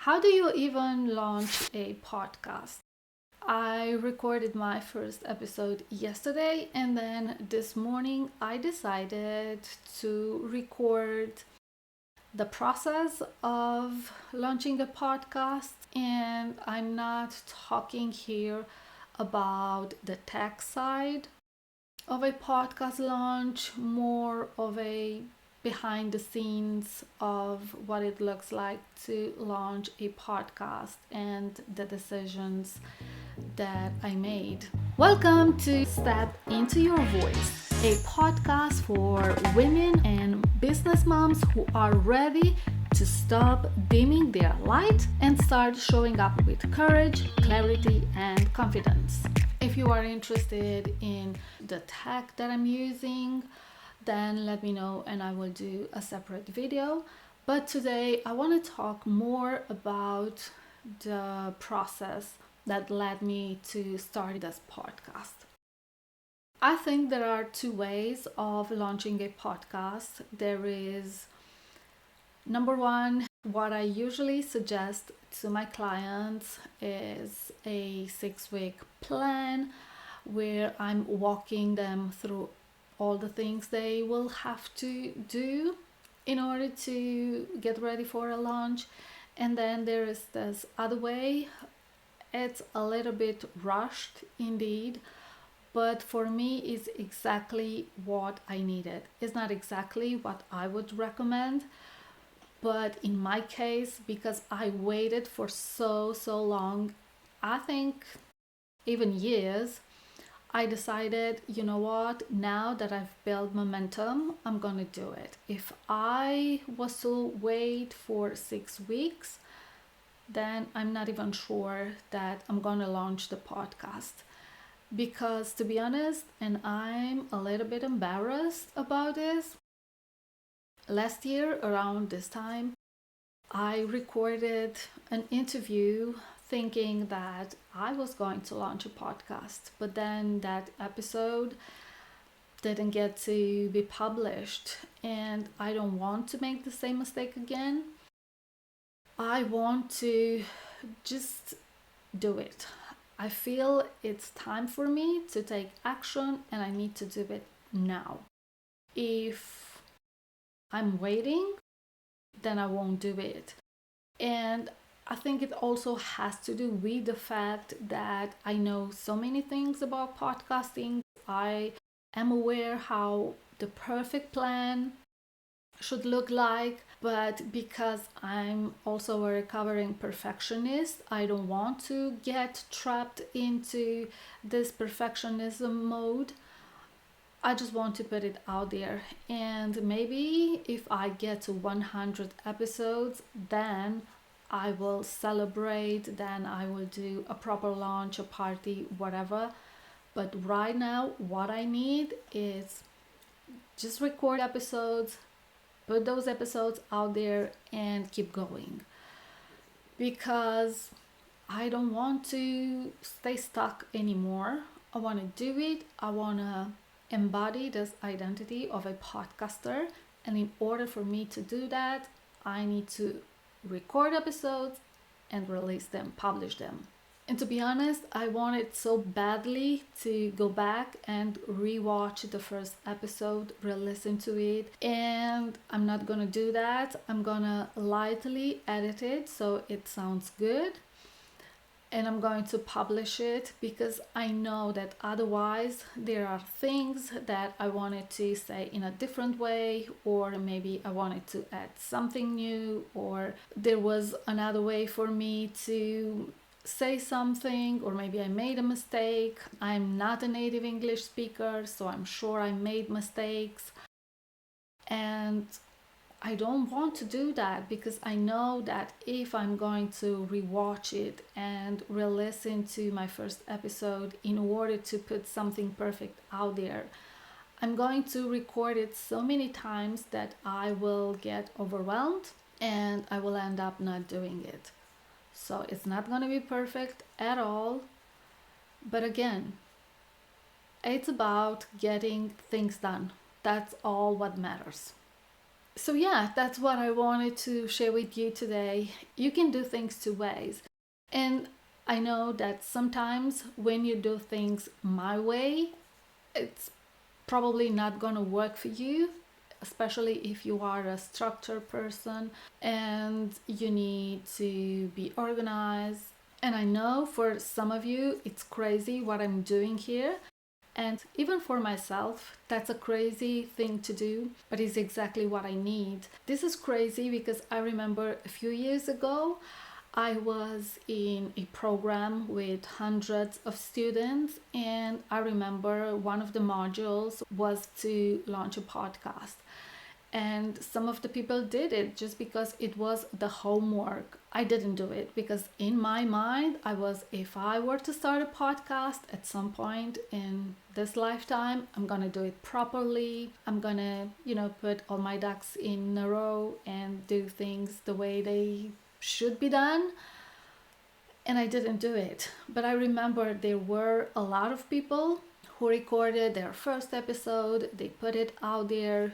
How do you even launch a podcast? I recorded my first episode yesterday, and then this morning I decided to record the process of launching a podcast. And I'm not talking here about the tech side of a podcast launch, more of a behind the scenes of what it looks like to launch a podcast and the decisions that I made. Welcome to Step Into Your Voice, a podcast for women and business moms who are ready to stop dimming their light and start showing up with courage, clarity, and confidence. If you are interested in the tech that I'm using, then let me know and I will do a separate video. But today I want to talk more about the process that led me to start this podcast. I think there are two ways of launching a podcast. There is number one, what I usually suggest to my clients is a 6-week plan where I'm walking them through all the things they will have to do in order to get ready for a launch. And then there is this other way. It's a little bit rushed indeed, but for me it's exactly what I needed. It's not exactly what I would recommend, but in my case, because I waited for so long, I think even years, I decided, you know what, now that I've built momentum, I'm gonna do it. If I was to wait for 6 weeks, then I'm not even sure that I'm gonna launch the podcast. Because to be honest, and I'm a little bit embarrassed about this, last year around this time, I recorded an interview thinking that I was going to launch a podcast, but then that episode didn't get to be published, and I don't want to make the same mistake again. I want to just do it. I feel it's time for me to take action and I need to do it now. If I'm waiting, then I won't do it. And I think it also has to do with the fact that I know so many things about podcasting. I am aware how the perfect plan should look like, but because I'm also a recovering perfectionist, I don't want to get trapped into this perfectionism mode. I just want to put it out there, and maybe if I get to 100 episodes, then I will celebrate, then I will do a proper launch, a party, whatever. But right now, what I need is just record episodes, put those episodes out there, and keep going. Because I don't want to stay stuck anymore. I want to do it. I want to embody this identity of a podcaster. And in order for me to do that, I need to record episodes and release them, publish them. And to be honest, I wanted so badly to go back and rewatch the first episode, re-listen to it. And I'm not gonna do that. I'm gonna lightly edit it so it sounds good. And I'm going to publish it because I know that otherwise there are things that I wanted to say in a different way, or maybe I wanted to add something new, or there was another way for me to say something, or maybe I made a mistake. I'm not a native English speaker, so I'm sure I made mistakes. And I don't want to do that because I know that if I'm going to rewatch it and re-listen to my first episode in order to put something perfect out there, I'm going to record it so many times that I will get overwhelmed and I will end up not doing it. So it's not going to be perfect at all. But again, it's about getting things done. That's all what matters. So, yeah, that's what I wanted to share with you today. You can do things two ways. And I know that sometimes when you do things my way, it's probably not going to work for you, especially if you are a structured person and you need to be organized. And I know for some of you, it's crazy what I'm doing here. And even for myself, that's a crazy thing to do, but it's exactly what I need. This is crazy because I remember a few years ago, I was in a program with hundreds of students, and I remember one of the modules was to launch a podcast. And some of the people did it just because it was the homework. I didn't do it because in my mind I was, if I were to start a podcast at some point in this lifetime, I'm gonna do it properly. I'm gonna, put all my ducks in a row and do things the way they should be done. And I didn't do it. But I remember there were a lot of people who recorded their first episode, they put it out there,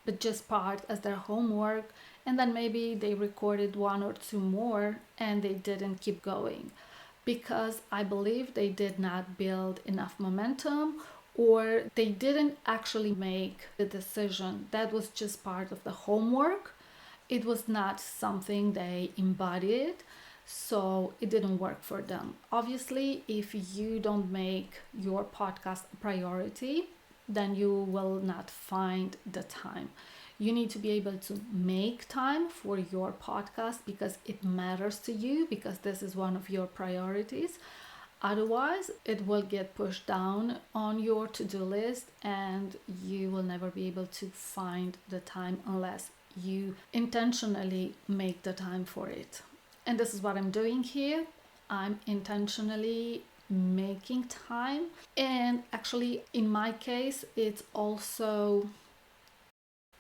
but just part as their homework, and then maybe they recorded one or two more and they didn't keep going because I believe they did not build enough momentum, or they didn't actually make the decision. That was just part of the homework. It was not something they embodied, so it didn't work for them. Obviously, if you don't make your podcast a priority, then you will not find the time. You need to be able to make time for your podcast because it matters to you, because this is one of your priorities. Otherwise, it will get pushed down on your to-do list and you will never be able to find the time unless you intentionally make the time for it. And this is what I'm doing here. I'm intentionally making time. And actually, in my case, it's also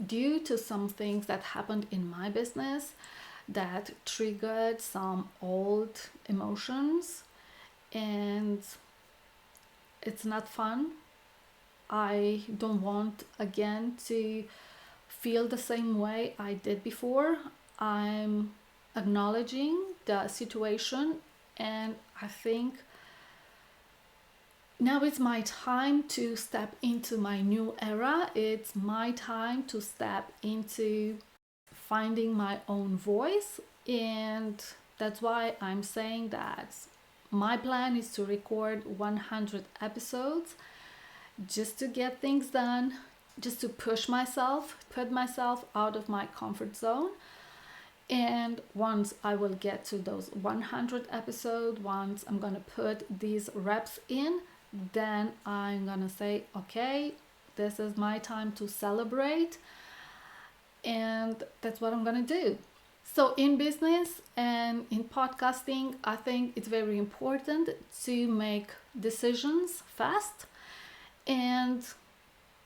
due to some things that happened in my business that triggered some old emotions, and it's not fun. I don't want again to feel the same way I did before. I'm acknowledging the situation, and I think now it's my time to step into my new era. It's my time to step into finding my own voice, and that's why I'm saying that my plan is to record 100 episodes just to get things done, just to push myself, put myself out of my comfort zone. And once I will get to those 100 episodes, once I'm gonna put these reps in, then I'm gonna say, okay, this is my time to celebrate, and that's what I'm gonna do. So, in business and in podcasting, I think it's very important to make decisions fast. And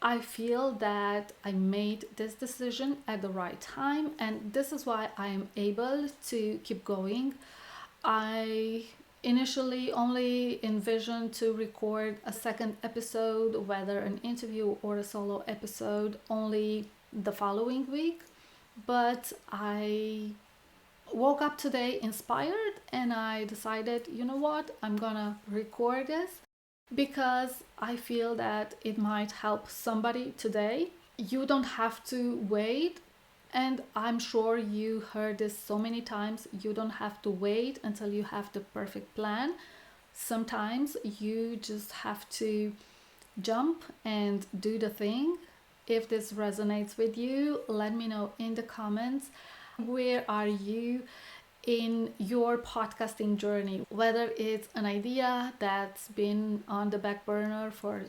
I feel that I made this decision at the right time, and this is why I am able to keep going. I initially only envisioned to record a second episode, whether an interview or a solo episode, only the following week. But I woke up today inspired and I decided, you know what, I'm gonna record this because I feel that it might help somebody today. You don't have to wait, and I'm sure you heard this so many times. You don't have to wait until you have the perfect plan. Sometimes you just have to jump and do the thing. If this resonates with you, let me know in the comments. Where are you in your podcasting journey? Whether it's an idea that's been on the back burner for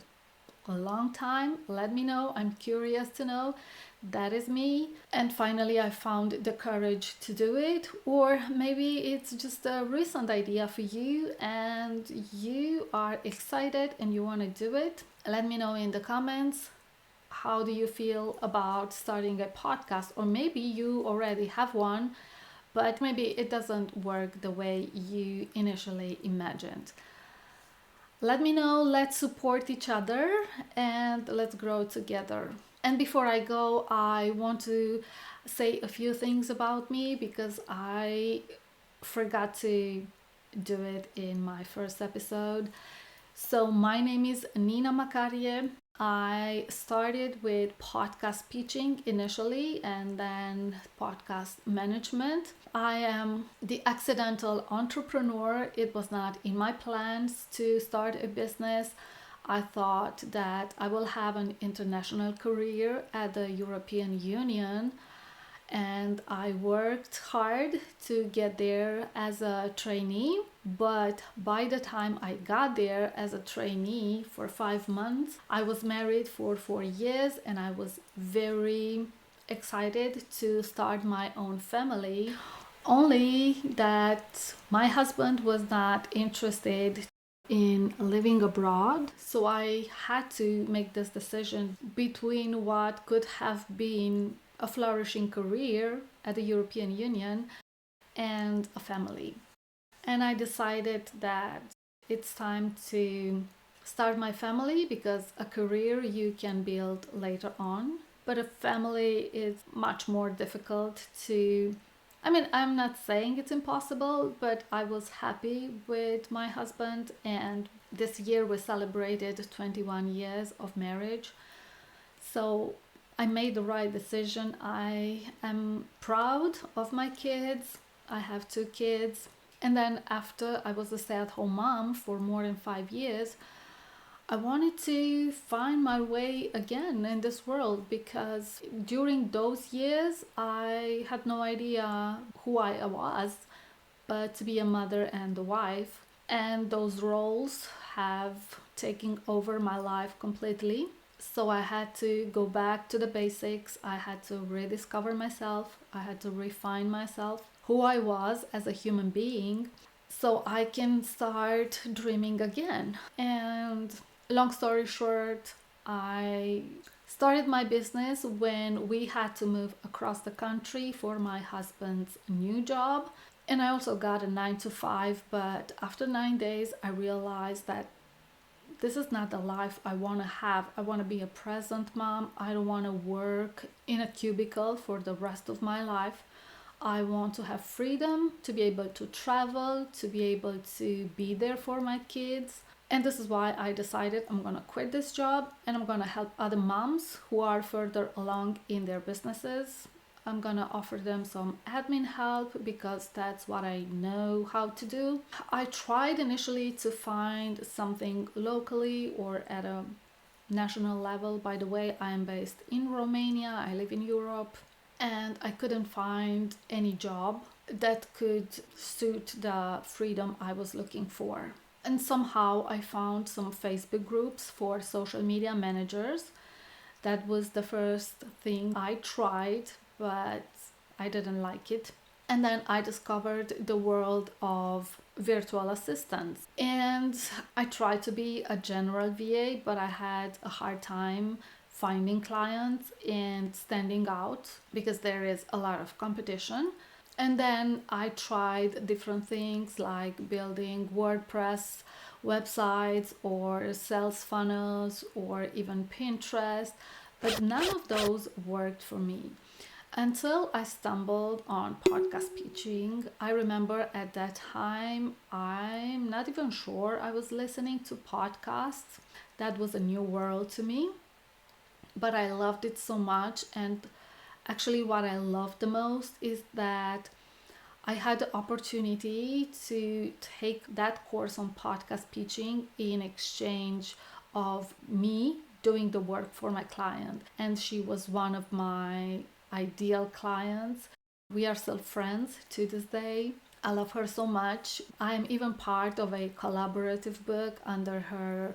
a long time, let me know. I'm curious to know. That is me. And finally, I found the courage to do it. Or maybe it's just a recent idea for you and you are excited and you want to do it. Let me know in the comments. How do you feel about starting a podcast? Or maybe you already have one, but maybe it doesn't work the way you initially imagined. Let me know. Let's support each other and let's grow together. And before I go, I want to say a few things about me because I forgot to do it in my first episode. So, my name is Nina Makarie. I started with podcast pitching initially and then podcast management. I am the accidental entrepreneur. It was not in my plans to start a business. I thought that I will have an international career at the European Union, and I worked hard to get there as a trainee. But by the time I got there as a trainee for 5 months, I was married for 4 years and I was very excited to start my own family. Only that my husband was not interested in living abroad. So I had to make this decision between what could have been a flourishing career at the European Union and a family. And I decided that it's time to start my family because a career you can build later on, but a family is much more difficult to. I mean, I'm not saying it's impossible, but I was happy with my husband, and this year we celebrated 21 years of marriage. So I made the right decision. I am proud of my kids. I have 2 kids. And then after I was a stay-at-home mom for more than 5 years, I wanted to find my way again in this world because during those years I had no idea who I was, but to be a mother and a wife. And those roles have taken over my life completely. So I had to go back to the basics. I had to rediscover myself. I had to refine myself, who I was as a human being, so I can start dreaming again. And long story short, I started my business when we had to move across the country for my husband's new job. And I also got a 9 to 5, but after 9 days, I realized that this is not the life I want to have. I want to be a present mom. I don't want to work in a cubicle for the rest of my life. I want to have freedom to be able to travel, to be able to be there for my kids. And this is why I decided I'm going to quit this job and I'm going to help other moms who are further along in their businesses. I'm gonna offer them some admin help because that's what I know how to do. I tried initially to find something locally or at a national level. By the way, I am based in Romania, I live in Europe, and I couldn't find any job that could suit the freedom I was looking for. And somehow I found some Facebook groups for social media managers. That was the first thing I tried, but I didn't like it. And then I discovered the world of virtual assistants. And I tried to be a general VA, but I had a hard time finding clients and standing out because there is a lot of competition. And then I tried different things like building WordPress websites or sales funnels or even Pinterest, but none of those worked for me until I stumbled on podcast pitching. I remember at that time, I'm not even sure I was listening to podcasts. That was a new world to me, but I loved it so much. And actually, what I loved the most is that I had the opportunity to take that course on podcast pitching in exchange of me doing the work for my client. And she was one of my ideal clients. We are still friends to this day. I love her so much. I am even part of a collaborative book under her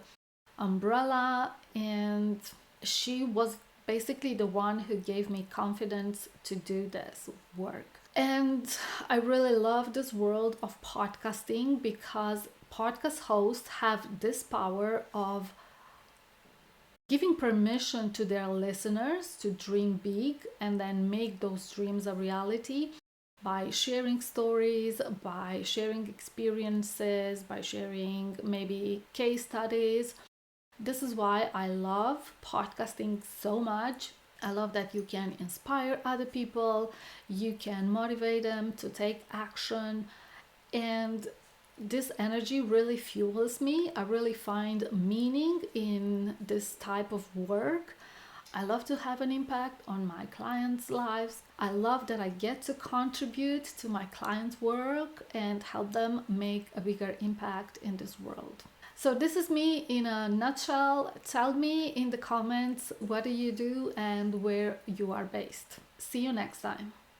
umbrella, and she was basically the one who gave me confidence to do this work. And I really love this world of podcasting because podcast hosts have this power of giving permission to their listeners to dream big and then make those dreams a reality by sharing stories, by sharing experiences, by sharing maybe case studies. This is why I love podcasting so much. I love that you can inspire other people, you can motivate them to take action, and this energy really fuels me. I really find meaning in this type of work. I love to have an impact on my clients' lives. I love that I get to contribute to my clients' work and help them make a bigger impact in this world. So this is me in a nutshell. Tell me in the comments what do you do and where you are based. See you next time.